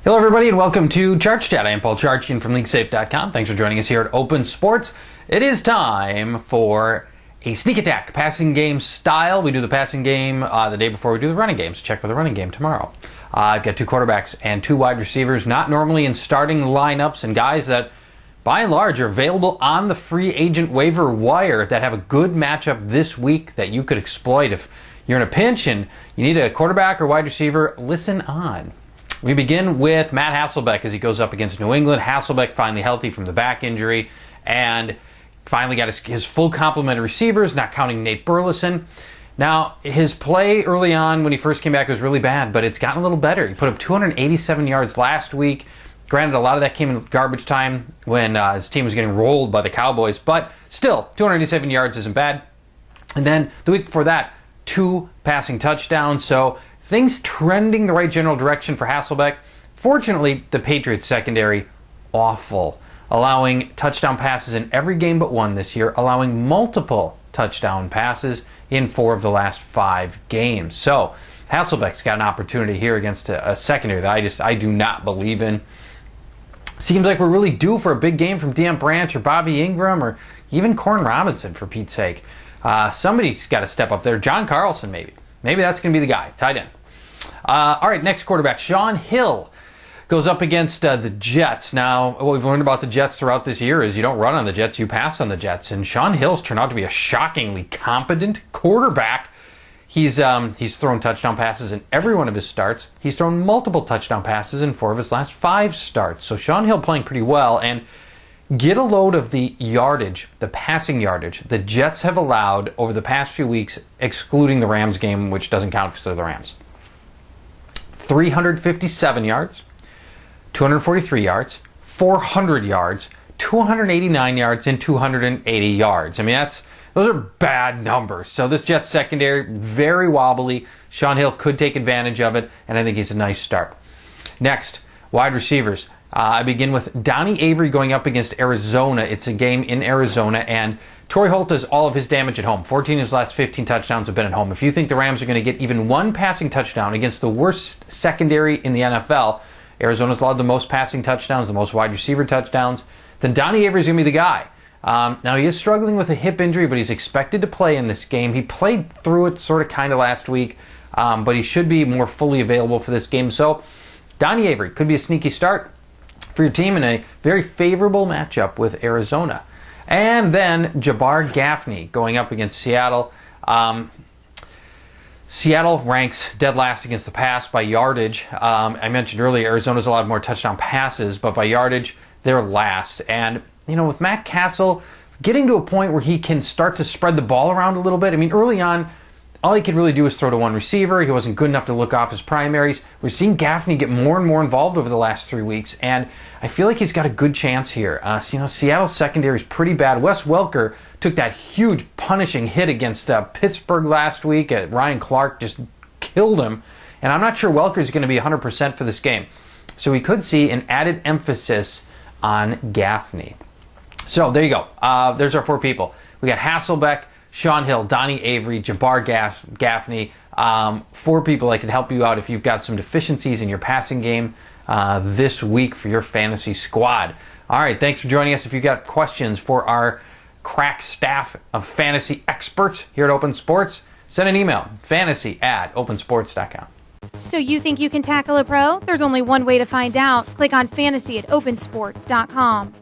Hello everybody and welcome to Charch Chat. I am Paul Charchian from LeagueSafe.com. Thanks for joining us here at Open Sports. It is time for a sneak attack passing game style. We do the passing game the day before we do the running games. Check for the running game tomorrow. I've got two quarterbacks and two wide receivers, not normally in starting lineups, and guys that by and large are available on the free agent waiver wire that have a good matchup this week that you could exploit. If you're in a pinch and you need a quarterback or wide receiver, listen on. We begin with Matt Hasselbeck as he goes up against New England. Hasselbeck finally healthy from the back injury and finally got his full complement of receivers, not counting Nate Burleson. Now, his play early on when he first came back was really bad, but it's gotten a little better. He put up 287 yards last week. Granted, a lot of that came in garbage time when his team was getting rolled by the Cowboys, but still, 287 yards isn't bad. And then the week before that, 2 passing touchdowns. So things trending the right general direction for Hasselbeck. Fortunately, the Patriots secondary, awful. Allowing touchdown passes in every game but one this year, allowing multiple touchdown passes in 4 of the last 5 games. So Hasselbeck's got an opportunity here against a secondary that I do not believe in. Seems like we're really due for a big game from Deion Branch or Bobby Ingram or even Corn Robinson, for Pete's sake. Somebody's got to step up there. John Carlson, maybe. Maybe that's going to be the guy. Tight end. All right, next quarterback, Shaun Hill, goes up against the Jets. Now, what we've learned about the Jets throughout this year is you don't run on the Jets, you pass on the Jets. And Shaun Hill's turned out to be a shockingly competent quarterback. He's thrown touchdown passes in every one of his starts. He's thrown multiple touchdown passes in 4 of his last 5 starts. So Shaun Hill playing pretty well. And get a load of the yardage, the passing yardage, the Jets have allowed over the past few weeks, excluding the Rams game, which doesn't count because they're the Rams. 357 yards, 243 yards, 400 yards, 289 yards, and 280 yards. I mean, those are bad numbers. So this Jets secondary, very wobbly. Shaun Hill could take advantage of it, and I think he's a nice start. Next, wide receivers. I begin with Donnie Avery going up against Arizona. It's a game in Arizona, and Torrey Holt does all of his damage at home. 14 of his last 15 touchdowns have been at home. If you think the Rams are going to get even one passing touchdown against the worst secondary in the NFL, Arizona's allowed the most passing touchdowns, the most wide receiver touchdowns, then Donnie Avery's going to be the guy. Now, he is struggling with a hip injury, but he's expected to play in this game. He played through it sort of kind of last week, but he should be more fully available for this game. So Donnie Avery could be a sneaky start for your team in a very favorable matchup with Arizona. And then Jabbar Gaffney going up against Seattle. Seattle ranks dead last against the pass by yardage. I mentioned earlier Arizona's allowed more touchdown passes, but by yardage, they're last. And, you know, with Matt Castle getting to a point where he can start to spread the ball around a little bit. I mean, early on, all he could really do was throw to one receiver. He wasn't good enough to look off his primaries. We're seeing Gaffney get more and more involved over the last 3 weeks, and I feel like he's got a good chance here. Seattle's secondary is pretty bad. Wes Welker took that huge punishing hit against Pittsburgh last week. Ryan Clark just killed him, and I'm not sure Welker's going to be 100% for this game. So we could see an added emphasis on Gaffney. So there you go. There's our 4 people. We got Hasselbeck, Shaun Hill, Donnie Avery, Jabbar Gaffney. 4 people that could help you out if you've got some deficiencies in your passing game this week for your fantasy squad. All right, thanks for joining us. If you've got questions for our crack staff of fantasy experts here at Open Sports, send an email, fantasy@opensports.com. So you think you can tackle a pro? There's only one way to find out. Click on fantasy@opensports.com.